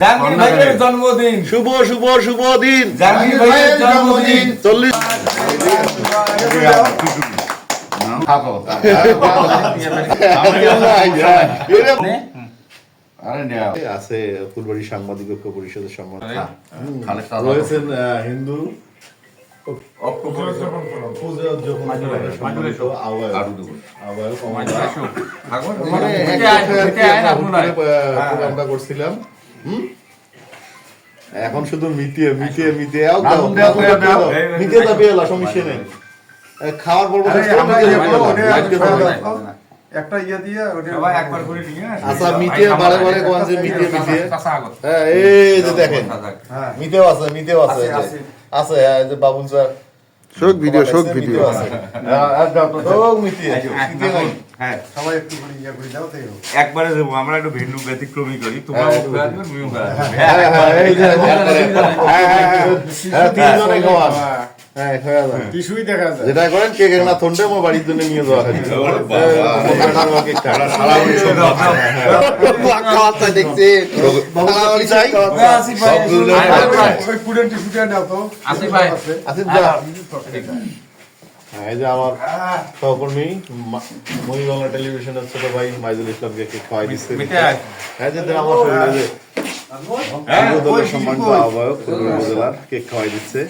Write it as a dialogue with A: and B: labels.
A: জাহাঙ্গীর ভাইয়ের জন্মদিন,
B: শুভ শুভ শুভ দিন।
A: জাহাঙ্গীর ভাইয়ের জন্মদিন।
B: 40 আছে ফুলবাড়ি সাংবাদিক ঐক্য পরিষদের সম্মান রয়েছেন হিন্দু আমরা করছিলাম। এখন শুধু মিটিয়ে মিটিয়ে মিটিয়ে মিটিয়ে যাবে, সমস্যা নেই। খাওয়ার পর
C: একটা ইয়ে দিয়ে
A: একবার করে নিয়ে
B: আচ্ছা মিটিয়ে বারে বারে কোন যে মিটিয়ে মিটিয়ে হ্যাঁ এই যে দেখেন মিটেও আছে মিটেও আছে আছে এই যে বাবুল স্যার
D: শোক ভিডিও
B: আছে শোক মিটিয়ে
A: হ্যাঁ
C: সবাই একটু করে ইয়ে করে দাও তো
A: একবারে দেবো। আমরা একটু ভিন্ন ব্যতিক্রমী করি, তোমরা
B: এই যে তিনজনে খাওয়ান। হ্যাঁ খাওয়া যায়
C: কিছুই দেখা যায়
B: যেটা করেন কেকের না থন্ডে আমার বাড়ির জন্য নিয়ে যাওয়া হয় দেখছি
C: ওই পুডেন্টি ফুটে নাও তো
A: আসিফ ভাই।
B: এই যে আমার সহকর্মী মহিবাংলা টেলিভিশনের ছোট ভাই মাইজুল ইসলামকে কেক খাওয়াই দিচ্ছে। হ্যাঁ যে আমার শরীরে সম্মানিত আহ্বায়ক উপজেলার কেক খাওয়াই দিচ্ছে।